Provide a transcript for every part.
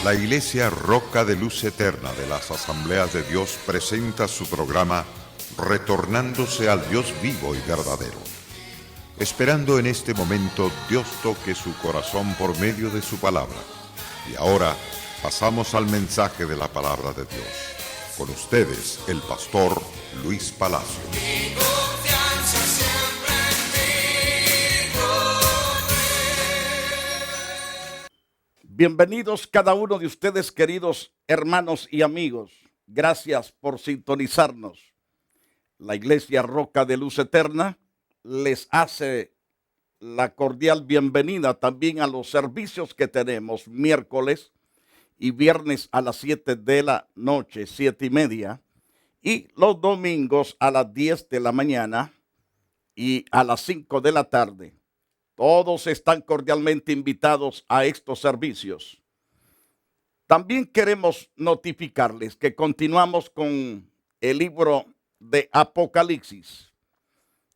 La Iglesia Roca de Luz Eterna de las Asambleas de Dios presenta su programa Retornándose al Dios vivo y verdadero. Esperando en este momento Dios toque su corazón por medio de su palabra. Y ahora pasamos al mensaje de la palabra de Dios. Con ustedes, el pastor Luis Palacio. Bienvenidos cada uno de ustedes, queridos hermanos y amigos. Gracias por sintonizarnos. La Iglesia Roca de Luz Eterna les hace la cordial bienvenida también a los servicios que tenemos miércoles y viernes a las 7 de la noche, 7:30, y los domingos a las 10 de la mañana y a las 5 de la tarde. Todos están cordialmente invitados a estos servicios. También queremos notificarles que continuamos con el libro de Apocalipsis.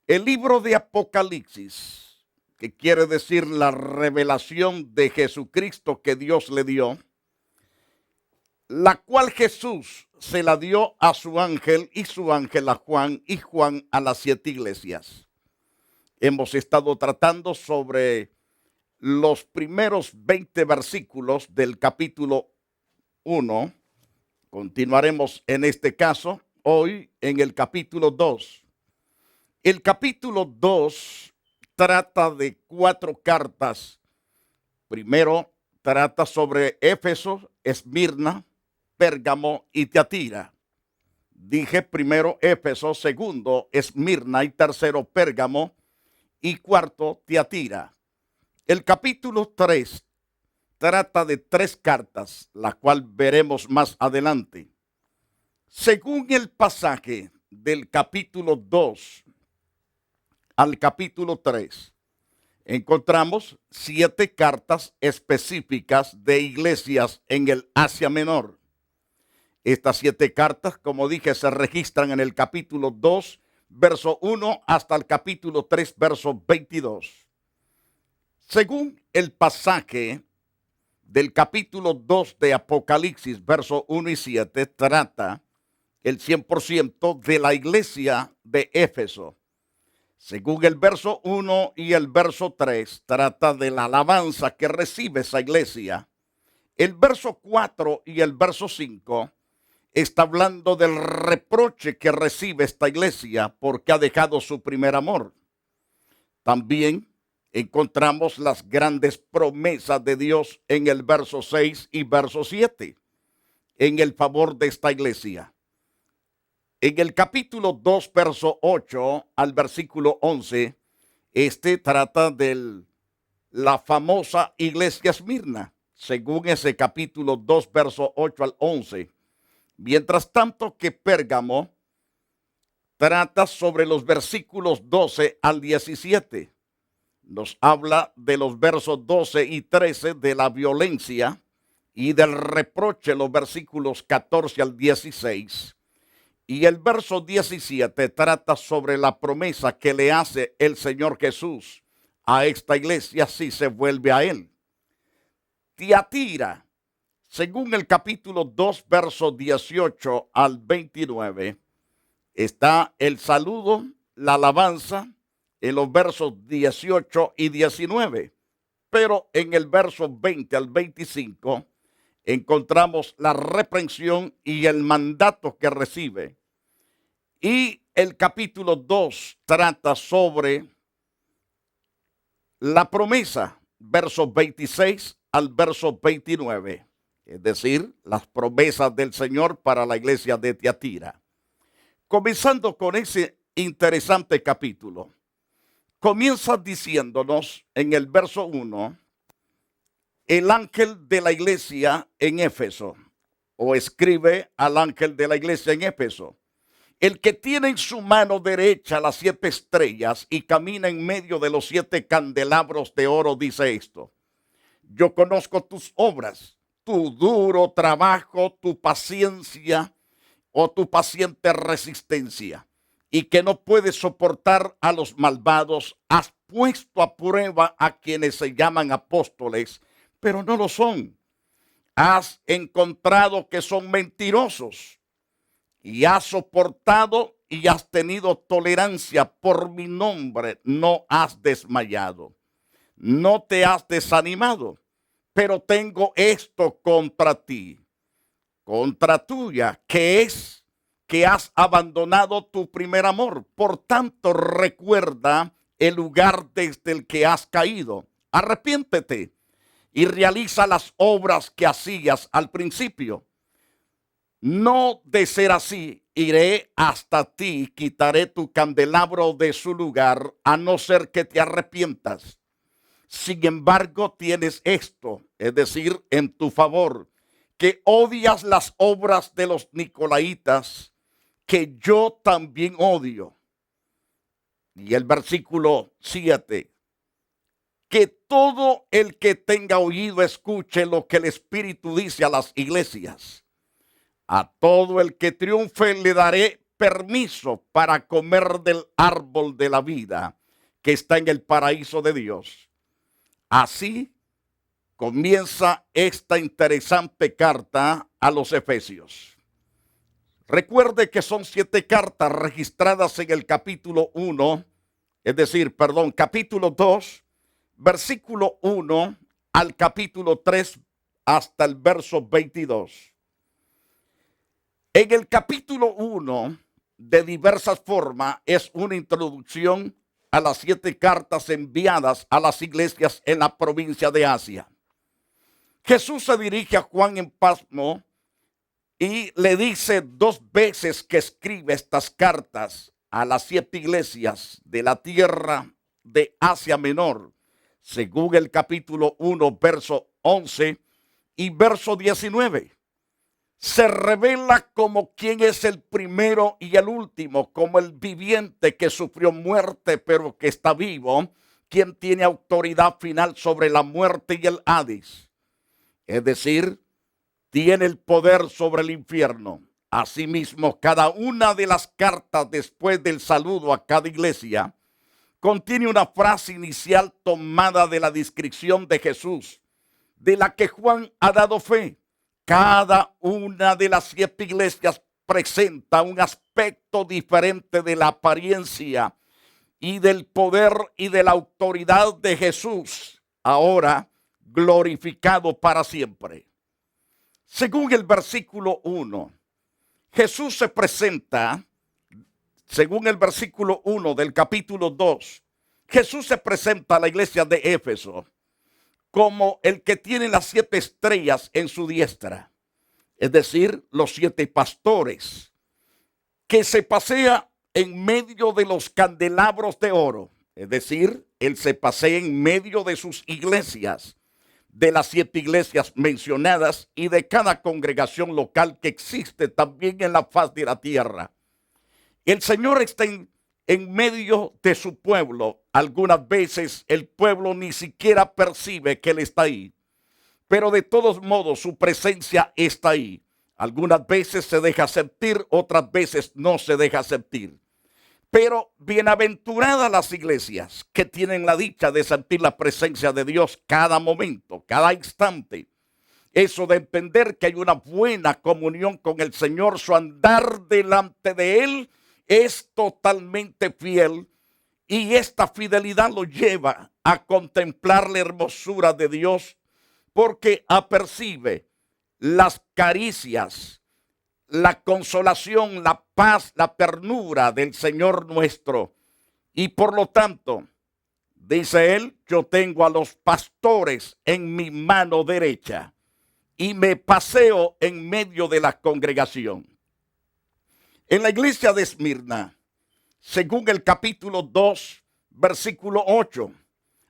El libro de Apocalipsis, que quiere decir la revelación de Jesucristo que Dios le dio, la cual Jesús se la dio a su ángel y su ángel a Juan y Juan a las 7 iglesias. Hemos estado tratando sobre los primeros 20 versículos del capítulo 1. Continuaremos en este caso hoy en el capítulo 2. El capítulo 2 trata de 4 cartas. Primero trata sobre Éfeso, Esmirna, Pérgamo y Tiatira. Dije primero Éfeso, segundo Esmirna y tercero Pérgamo y cuarto Tiatira. El capítulo 3 trata de 3 cartas, la cual veremos más adelante. Según el pasaje del capítulo 2 al capítulo 3, encontramos 7 cartas específicas de iglesias en el Asia Menor. Estas 7 cartas, como dije, se registran en el capítulo 2, verso 1 hasta el capítulo 3, verso 22. Según el pasaje del capítulo 2 de Apocalipsis, verso 1 y 7, trata el 100% de la iglesia de Éfeso. Según el verso 1 y el verso 3, trata de la alabanza que recibe esa iglesia. El verso 4 y el verso 5 está hablando del reproche que recibe esta iglesia porque ha dejado su primer amor. También encontramos las grandes promesas de Dios en el verso 6 y verso 7 en el favor de esta iglesia. En el capítulo 2, verso 8 al versículo 11, trata de la famosa iglesia Esmirna, según ese capítulo 2, verso 8 al 11. Mientras tanto que Pérgamo trata sobre los versículos 12 al 17. Nos habla de los versos 12 y 13 de la violencia y del reproche, los versículos 14 al 16. Y el verso 17 trata sobre la promesa que le hace el Señor Jesús a esta iglesia si se vuelve a Él. Tiatira, según el capítulo 2, versos 18 al 29, está el saludo, la alabanza, en los versos 18 y 19. Pero en el verso 20 al 25 encontramos la reprensión y el mandato que recibe. Y el capítulo 2 trata sobre la promesa, versos 26 al verso 29. Es decir, las promesas del Señor para la iglesia de Tiatira. Comenzando con ese interesante capítulo, comienza diciéndonos en el verso 1, el ángel de la iglesia en Éfeso, o escribe al ángel de la iglesia en Éfeso, el que tiene en su mano derecha las 7 estrellas y camina en medio de los 7 candelabros de oro, dice esto: yo conozco tus obras, tu duro trabajo, tu paciencia o tu paciente resistencia, y que no puedes soportar a los malvados. Has puesto a prueba a quienes se llaman apóstoles, pero no lo son. has encontrado que son mentirosos y has soportado y has tenido tolerancia por mi nombre, no has desmayado, no te has desanimado, pero tengo esto contra ti, contra tuya, que es que has abandonado tu primer amor. Por tanto, recuerda el lugar desde el que has caído. Arrepiéntete y realiza las obras que hacías al principio. No de ser así, iré hasta ti y quitaré tu candelabro de su lugar, a no ser que te arrepientas. Sin embargo, tienes esto, es decir, en tu favor, que odias las obras de los nicolaitas, que yo también odio. Y el versículo 7, que todo el que tenga oído escuche lo que el Espíritu dice a las iglesias. A todo el que triunfe le daré permiso para comer del árbol de la vida que está en el paraíso de Dios. Así comienza esta interesante carta a los Efesios. Recuerde que son 7 cartas registradas en el capítulo 1, capítulo 2, versículo 1 al capítulo 3 hasta el verso 22. En el capítulo 1, de diversas formas, es una introducción a las 7 cartas enviadas a las iglesias en la provincia de Asia. Jesús se dirige a Juan en Patmos y le dice 2 veces que escribe estas cartas a las 7 iglesias de la tierra de Asia Menor, según el capítulo 1, verso 11 y verso 19. Se revela como quien es el primero y el último, como el viviente que sufrió muerte pero que está vivo, quien tiene autoridad final sobre la muerte y el Hades. Es decir, tiene el poder sobre el infierno. Asimismo, cada una de las cartas después del saludo a cada iglesia contiene una frase inicial tomada de la descripción de Jesús, de la que Juan ha dado fe. Cada una de las 7 iglesias presenta un aspecto diferente de la apariencia y del poder y de la autoridad de Jesús, ahora glorificado para siempre. Según el versículo 1, Jesús se presenta, según el versículo 1 del capítulo 2, Jesús se presenta a la iglesia de Éfeso como el que tiene las 7 estrellas en su diestra, es decir, los 7 pastores, que se pasea en medio de los candelabros de oro, es decir, él se pasea en medio de sus iglesias, de las 7 iglesias mencionadas y de cada congregación local que existe también en la faz de la tierra. El Señor está en medio de su pueblo. Algunas veces el pueblo ni siquiera percibe que Él está ahí, pero de todos modos su presencia está ahí. Algunas veces se deja sentir, otras veces no se deja sentir. Pero bienaventuradas las iglesias que tienen la dicha de sentir la presencia de Dios cada momento, cada instante. Eso de entender que hay una buena comunión con el Señor, su andar delante de Él es totalmente fiel, y esta fidelidad lo lleva a contemplar la hermosura de Dios, porque apercibe las caricias, la consolación, la paz, la ternura del Señor nuestro. Y por lo tanto, dice él, yo tengo a los pastores en mi mano derecha y me paseo en medio de la congregación. En la iglesia de Esmirna, según el capítulo 2, versículo 8,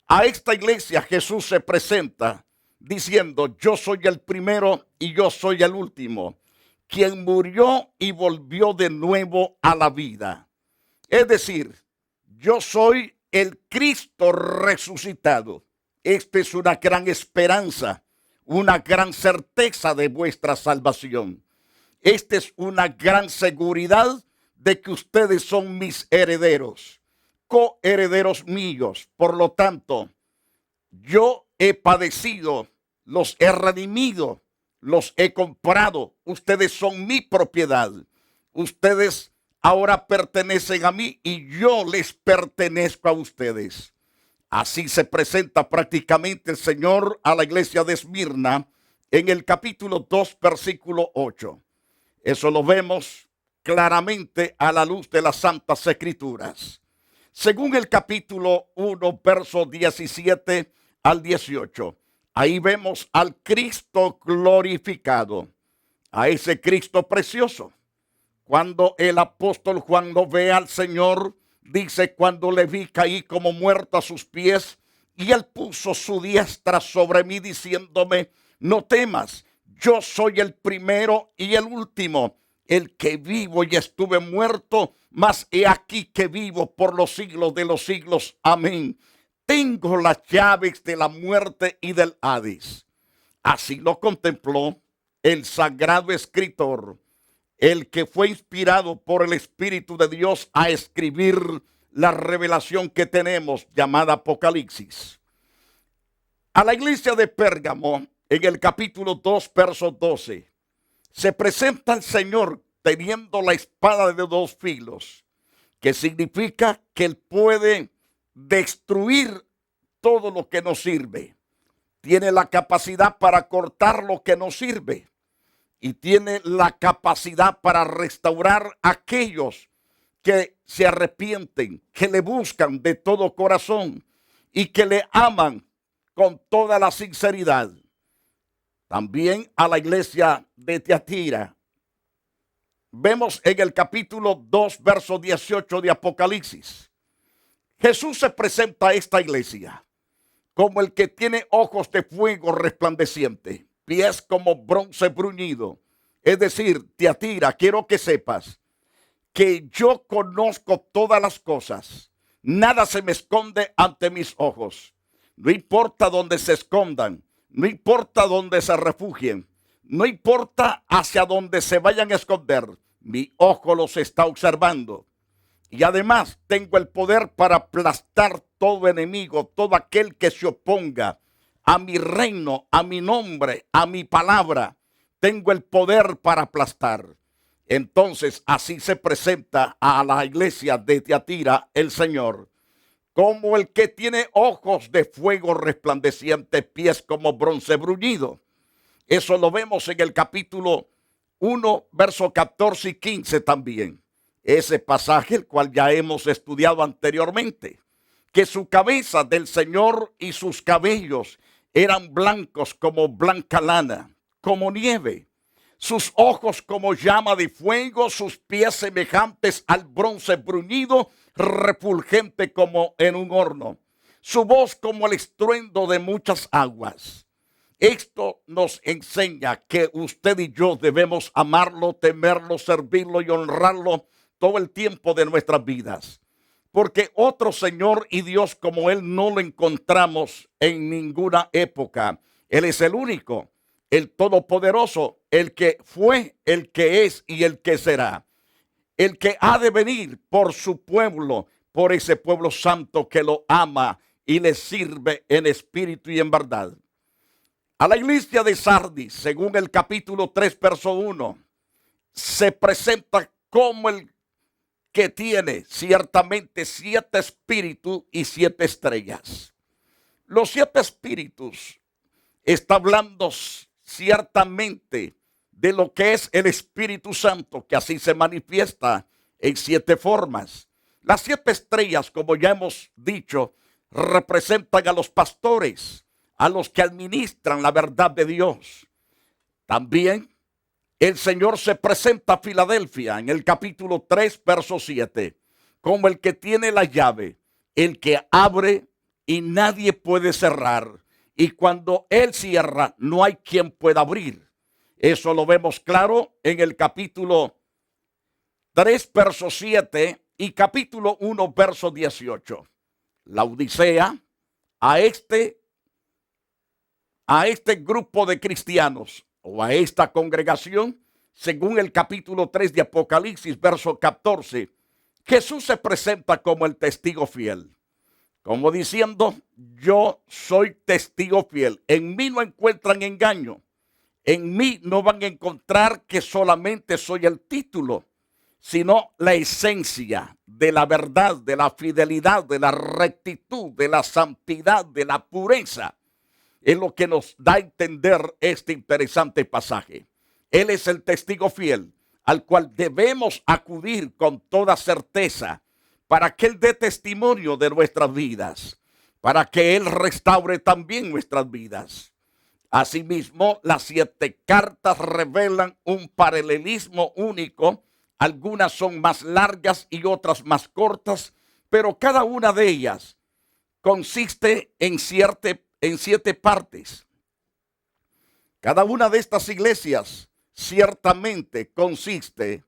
a esta iglesia Jesús se presenta diciendo, yo soy el primero y yo soy el último, quien murió y volvió de nuevo a la vida. Es decir, yo soy el Cristo resucitado. Esta es una gran esperanza, una gran certeza de vuestra salvación. Esta es una gran seguridad de que ustedes son mis herederos, coherederos míos. Por lo tanto, yo he padecido, los he redimido, los he comprado, ustedes son mi propiedad, ustedes ahora pertenecen a mí y yo les pertenezco a ustedes. Así se presenta prácticamente el Señor a la iglesia de Esmirna en el capítulo 2, versículo 8. Eso lo vemos claramente a la luz de las Santas Escrituras. Según el capítulo 1, versos 17 al 18, ahí vemos al Cristo glorificado, a ese Cristo precioso. Cuando el apóstol Juan lo ve al Señor, dice: cuando le vi, caí como muerto a sus pies, y él puso su diestra sobre mí, diciéndome: no temas, yo soy el primero y el último, el que vivo y estuve muerto, mas he aquí que vivo por los siglos de los siglos. Amén. Tengo las llaves de la muerte y del Hades. Así lo contempló el sagrado escritor, el que fue inspirado por el Espíritu de Dios a escribir la revelación que tenemos llamada Apocalipsis. A la iglesia de Pérgamo, en el capítulo 2, verso 12, se presenta el Señor teniendo la espada de dos filos, que significa que Él puede destruir todo lo que nos sirve. Tiene la capacidad para cortar lo que nos sirve. Y tiene la capacidad para restaurar a aquellos que se arrepienten, que le buscan de todo corazón y que le aman con toda la sinceridad. También a la iglesia de Tiatira. Vemos en el capítulo 2, verso 18 de Apocalipsis. Jesús se presenta a esta iglesia como el que tiene ojos de fuego resplandeciente, pies como bronce bruñido. Es decir, Tiatira, quiero que sepas que yo conozco todas las cosas. Nada se me esconde ante mis ojos. No importa dónde se escondan, no importa dónde se refugien, no importa hacia dónde se vayan a esconder, mi ojo los está observando. Y además tengo el poder para aplastar todo enemigo, todo aquel que se oponga a mi reino, a mi nombre, a mi palabra. Tengo el poder para aplastar. Entonces así se presenta a la iglesia de Tiatira el Señor, como el que tiene ojos de fuego resplandeciente, pies como bronce bruñido. Eso lo vemos en el capítulo 1, versos 14 y 15 también. Ese pasaje, el cual ya hemos estudiado anteriormente, que su cabeza del Señor y sus cabellos eran blancos como blanca lana, como nieve, sus ojos como llama de fuego, sus pies semejantes al bronce bruñido, refulgente como en un horno, su voz como el estruendo de muchas aguas. Esto nos enseña que usted y yo debemos amarlo, temerlo, servirlo y honrarlo todo el tiempo de nuestras vidas. Porque otro Señor y Dios como Él no lo encontramos en ninguna época. Él es el único, el todopoderoso, el que fue, el que es y el que será. El que ha de venir por su pueblo, por ese pueblo santo que lo ama y le sirve en espíritu y en verdad. A la iglesia de Sardis, según el capítulo 3, verso 1, se presenta como el que tiene ciertamente 7 espíritus y 7 estrellas. Los 7 espíritus está hablando ciertamente de lo que es el Espíritu Santo, que así se manifiesta en 7 formas. Las 7 estrellas, como ya hemos dicho, representan a los pastores, a los que administran la verdad de Dios. También el Señor se presenta a Filadelfia en el capítulo 3, verso 7, como el que tiene la llave, el que abre y nadie puede cerrar. Y cuando Él cierra, no hay quien pueda abrir. Eso lo vemos claro en el capítulo 3, verso 7 y capítulo 1, verso 18. La Odisea a este grupo de cristianos o a esta congregación, según el capítulo 3 de Apocalipsis, verso 14, Jesús se presenta como el testigo fiel, como diciendo: yo soy testigo fiel, en mí no encuentran engaño, En mí no van a encontrar que solamente soy el título, sino la esencia de la verdad, de la fidelidad, de la rectitud, de la santidad, de la pureza. Es lo que nos da a entender este interesante pasaje. Él es el testigo fiel al cual debemos acudir con toda certeza para que Él dé testimonio de nuestras vidas, para que Él restaure también nuestras vidas. Asimismo, las 7 cartas revelan un paralelismo único. Algunas son más largas y otras más cortas, pero cada una de ellas consiste en 7 partes. Cada una de estas iglesias ciertamente consiste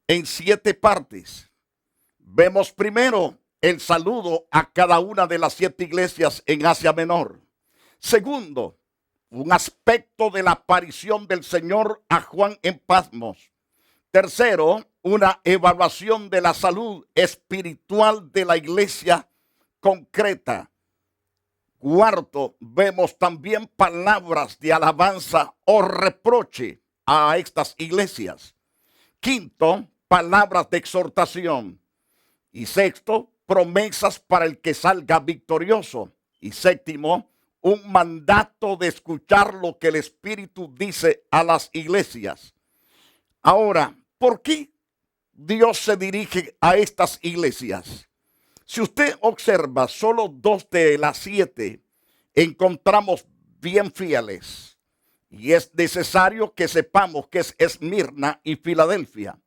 en 7 partes. Vemos primero el saludo a cada una de las 7 iglesias en Asia Menor. Segundo, un aspecto de la aparición del Señor a Juan en Patmos. Tercero, una evaluación de la salud espiritual de la iglesia concreta. Cuarto, vemos también palabras de alabanza o reproche a estas iglesias. Quinto, palabras de exhortación. Y sexto, promesas para el que salga victorioso. Y séptimo, un mandato de escuchar lo que el Espíritu dice a las iglesias. Ahora, ¿por qué Dios se dirige a estas iglesias? Si usted observa, solo 2 de las 7 encontramos bien fieles. Y es necesario que sepamos que es Esmirna y Filadelfia.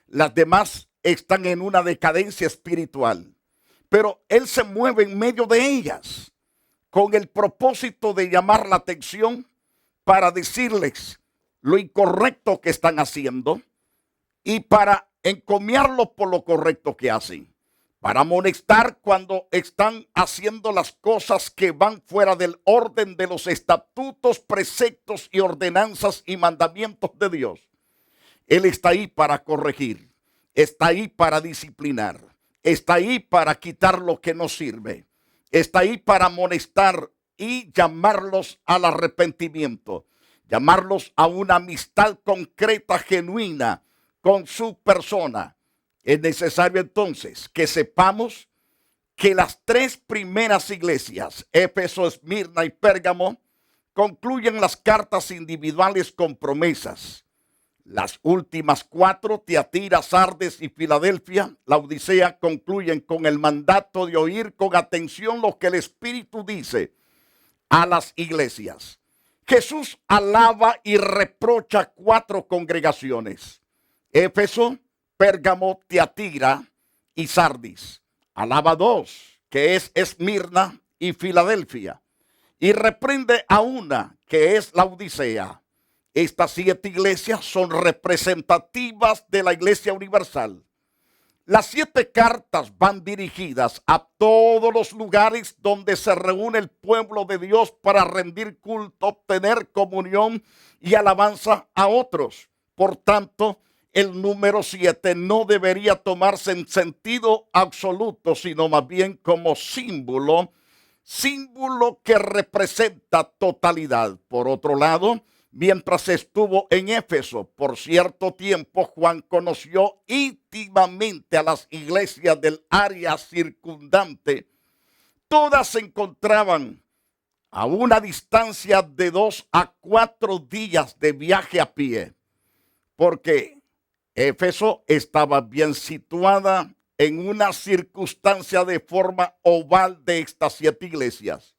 Las demás están en una decadencia espiritual. Pero Él se mueve en medio de ellas con el propósito de llamar la atención para decirles lo incorrecto que están haciendo y para encomiarlos por lo correcto que hacen. Para amonestar cuando están haciendo las cosas que van fuera del orden de los estatutos, preceptos y ordenanzas y mandamientos de Dios. Él está ahí para corregir, está ahí para disciplinar, está ahí para quitar lo que no sirve, está ahí para amonestar y llamarlos al arrepentimiento, llamarlos a una amistad concreta, genuina con su persona. Es necesario entonces que sepamos que las 3 primeras iglesias, Éfeso, Esmirna y Pérgamo, concluyen las cartas individuales con promesas. Las últimas 4, Tiatira, Sardes y Filadelfia, Laodicea, concluyen con el mandato de oír con atención lo que el Espíritu dice a las iglesias. Jesús alaba y reprocha 4 congregaciones: Éfeso, Pérgamo, Tiatira y Sardis. Alaba 2, que es Esmirna y Filadelfia. Y reprende a una, que es Laodicea. Estas 7 iglesias son representativas de la iglesia universal. Las 7 cartas van dirigidas a todos los lugares donde se reúne el pueblo de Dios para rendir culto, obtener comunión y alabanza a otros. Por tanto, el número 7 no debería tomarse en sentido absoluto, sino más bien como símbolo que representa totalidad. Por otro lado, mientras estuvo en Éfeso por cierto tiempo, Juan conoció íntimamente a las iglesias del área circundante. Todas se encontraban a una distancia de 2 a 4 días de viaje a pie, porque Éfeso estaba bien situada en una circunstancia de forma oval de estas 7 iglesias.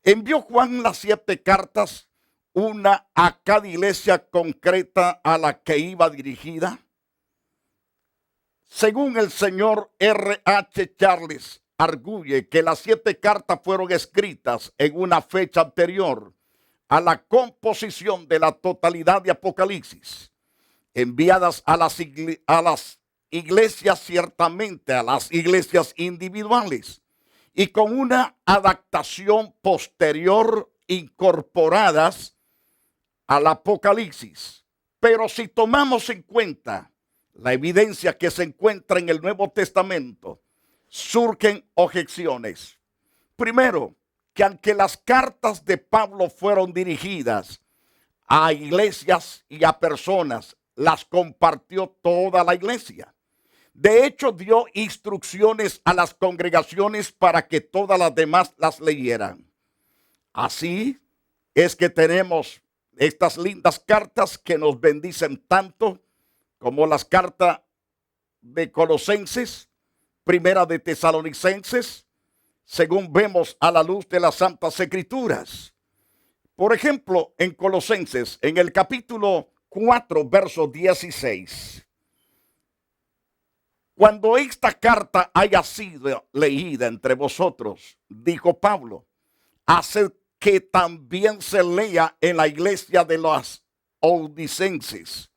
Envió Juan las 7 cartas, una a cada iglesia concreta a la que iba dirigida. Según el señor R.H. Charles, arguye que las 7 cartas fueron escritas en una fecha anterior a la composición de la totalidad de Apocalipsis, enviadas a las iglesias, ciertamente a las iglesias individuales, y con una adaptación posterior incorporadas al Apocalipsis. Pero si tomamos en cuenta la evidencia que se encuentra en el Nuevo Testamento, surgen objeciones. Primero, que aunque las cartas de Pablo fueron dirigidas a iglesias y a personas, las compartió toda la iglesia. De hecho, dio instrucciones a las congregaciones para que todas las demás las leyeran. Así es que tenemos estas lindas cartas que nos bendicen tanto, como las cartas de Colosenses, Primera de Tesalonicenses, según vemos a la luz de las Santas Escrituras. Por ejemplo, en Colosenses, en el capítulo 4, verso 16. Cuando esta carta haya sido leída entre vosotros, dijo Pablo, haced que también se lea en la iglesia de los odicenses.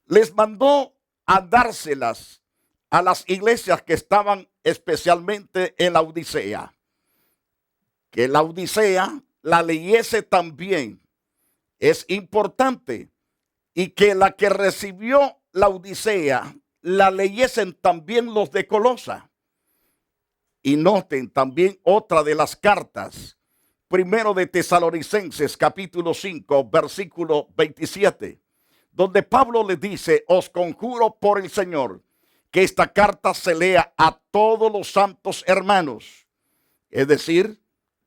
Les mandó a dárselas a las iglesias que estaban especialmente en la Odisea. Que la Odisea la leyese también. Es importante. Y que la que recibió la Odisea la leyesen también los de Colosa. Y noten también otra de las cartas. Primero de Tesalonicenses, capítulo 5, versículo 27. Donde Pablo le dice, os conjuro por el Señor, que esta carta se lea a todos los santos hermanos. Es decir,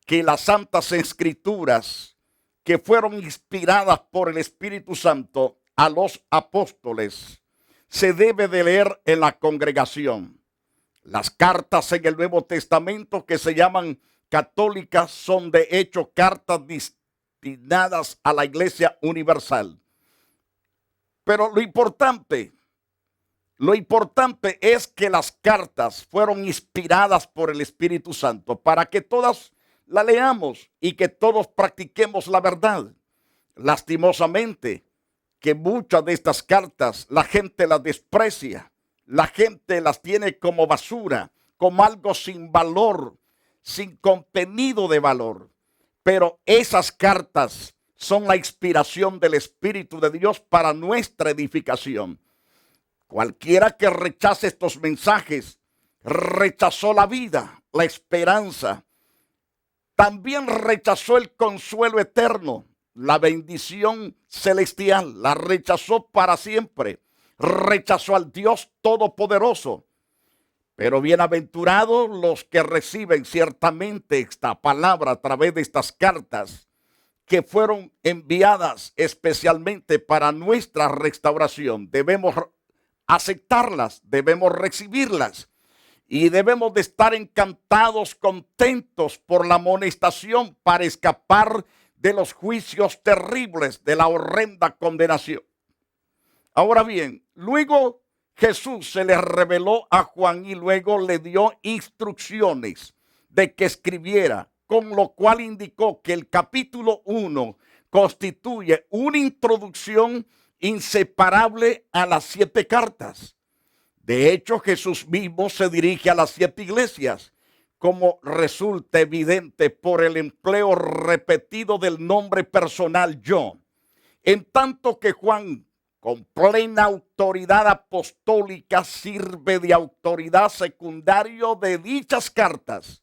que las santas escrituras que fueron inspiradas por el Espíritu Santo a los apóstoles, se debe de leer en la congregación. Las cartas en el Nuevo Testamento que se llaman católicas son de hecho cartas destinadas a la Iglesia Universal. Pero lo importante es que las cartas fueron inspiradas por el Espíritu Santo para que todas la leamos y que todos practiquemos la verdad. Lastimosamente, que muchas de estas cartas la gente las desprecia, la gente las tiene como basura, como algo sin valor, sin contenido de valor. Pero esas cartas son la inspiración del Espíritu de Dios para nuestra edificación. Cualquiera que rechace estos mensajes, rechazó la vida, la esperanza. También rechazó el consuelo eterno, la bendición celestial, la rechazó para siempre. Rechazó al Dios Todopoderoso. Pero bienaventurados los que reciben ciertamente esta palabra a través de estas cartas que fueron enviadas especialmente para nuestra restauración. Debemos aceptarlas, debemos recibirlas y debemos de estar encantados, contentos por la amonestación para escapar de los juicios terribles de la horrenda condenación. Ahora bien, luego Jesús se le reveló a Juan y luego le dio instrucciones de que escribiera, con lo cual indicó que el capítulo 1 constituye una introducción inseparable a las 7 cartas. De hecho, Jesús mismo se dirige a las 7 iglesias, como resulta evidente por el empleo repetido del nombre personal yo. En tanto que Juan, con plena autoridad apostólica, sirve de autoridad secundaria de dichas cartas.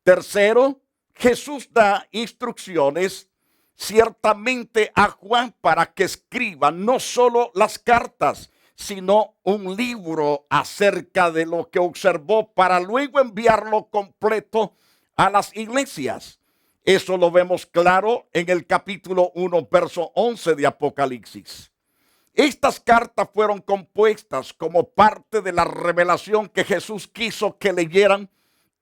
Tercero, Jesús da instrucciones ciertamente a Juan para que escriba no solo las cartas, sino un libro acerca de lo que observó para luego enviarlo completo a las iglesias. Eso lo vemos claro en el capítulo 1, verso 11 de Apocalipsis. Estas cartas fueron compuestas como parte de la revelación que Jesús quiso que leyeran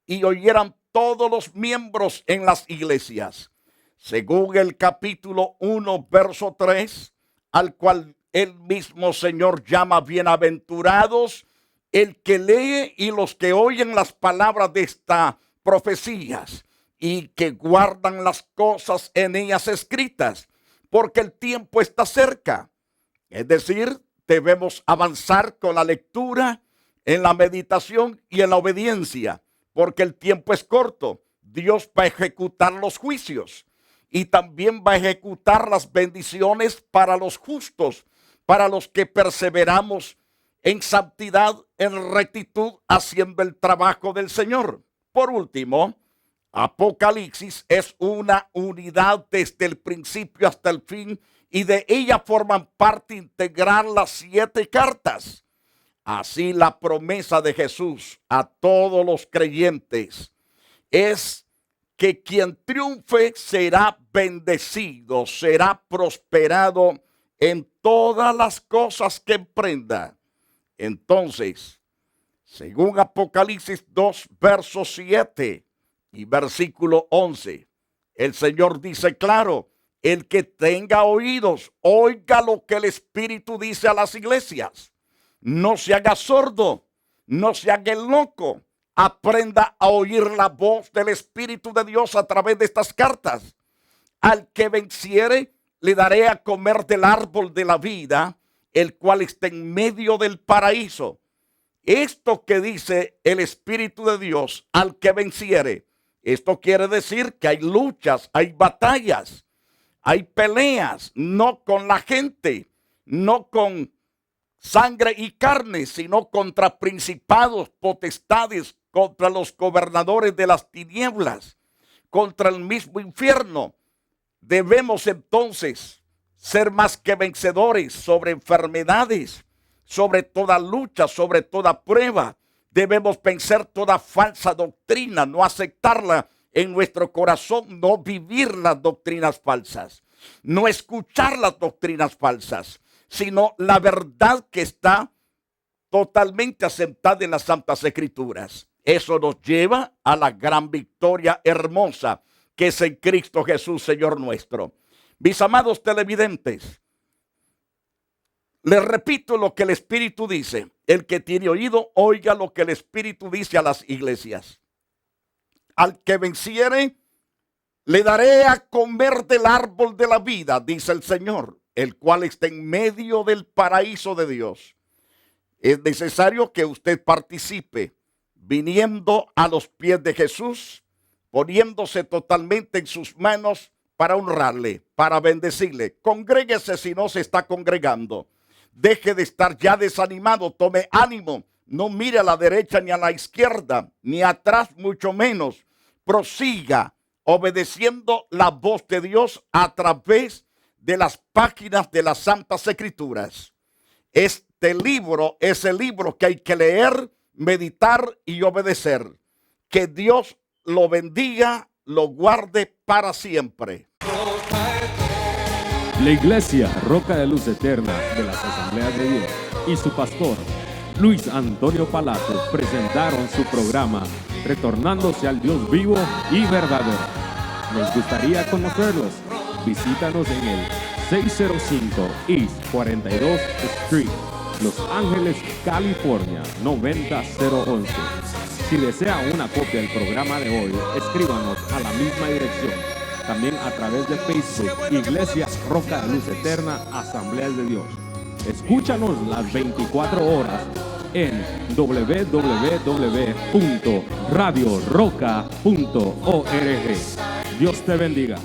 y oyeran todos los miembros en las iglesias. Según el capítulo 1, verso 3, al cual el mismo Señor llama bienaventurados el que lee y los que oyen las palabras de estas profecías y que guardan las cosas en ellas escritas, porque el tiempo está cerca. Es decir, debemos avanzar con la lectura, en la meditación y en la obediencia, porque el tiempo es corto. Dios va a ejecutar los juicios y también va a ejecutar las bendiciones para los justos, para los que perseveramos en santidad, en rectitud, haciendo el trabajo del Señor. Por último, Apocalipsis es una unidad desde el principio hasta el fin y de ella forman parte integral las 7 cartas. Así la promesa de Jesús a todos los creyentes es que quien triunfe será bendecido, será prosperado en todas las cosas que emprenda. Entonces, según Apocalipsis 2, verso 7 y versículo 11, el Señor dice claro, el que tenga oídos, oiga lo que el Espíritu dice a las iglesias. No se haga sordo, no se haga el loco. Aprenda a oír la voz del Espíritu de Dios a través de estas cartas. Al que venciere, le daré a comer del árbol de la vida, el cual está en medio del paraíso. Esto que dice el Espíritu de Dios, al que venciere, esto quiere decir que hay luchas, hay batallas, hay peleas, no con la gente, no con sangre y carne, sino contra principados, potestades, contra los gobernadores de las tinieblas, contra el mismo infierno. Debemos entonces ser más que vencedores sobre enfermedades, sobre toda lucha, sobre toda prueba. Debemos vencer toda falsa doctrina, no aceptarla en nuestro corazón, no vivir las doctrinas falsas, no escuchar las doctrinas falsas, sino la verdad que está totalmente aceptada en las Santas Escrituras. Eso nos lleva a la gran victoria hermosa que es en Cristo Jesús, Señor nuestro. Mis amados televidentes, les repito lo que el Espíritu dice. El que tiene oído, oiga lo que el Espíritu dice a las iglesias. Al que venciere, le daré a comer del árbol de la vida, dice el Señor, el cual está en medio del paraíso de Dios. Es necesario que usted participe, viniendo a los pies de Jesús, poniéndose totalmente en sus manos para honrarle, para bendecirle. Congréguese si no se está congregando. Deje de estar ya desanimado, tome ánimo. No mire a la derecha ni a la izquierda, ni atrás mucho menos. Prosiga obedeciendo la voz de Dios a través de las páginas de las Santas Escrituras. Este libro es el libro que hay que leer, meditar y obedecer. Que Dios lo bendiga, lo guarde para siempre. La Iglesia Roca de Luz Eterna de las Asambleas de Dios y su pastor Luis Antonio Palacios presentaron su programa Retornándose al Dios vivo y verdadero. Nos gustaría conocerlos. Visítanos en el 605 East 42 Street, Los Ángeles, California 90011. Si desea una copia del programa de hoy, escríbanos a la misma dirección. También a través de Facebook, Iglesia Roca de Luz Eterna, Asambleas de Dios. Escúchanos las 24 horas en www.radioroca.org. Dios te bendiga.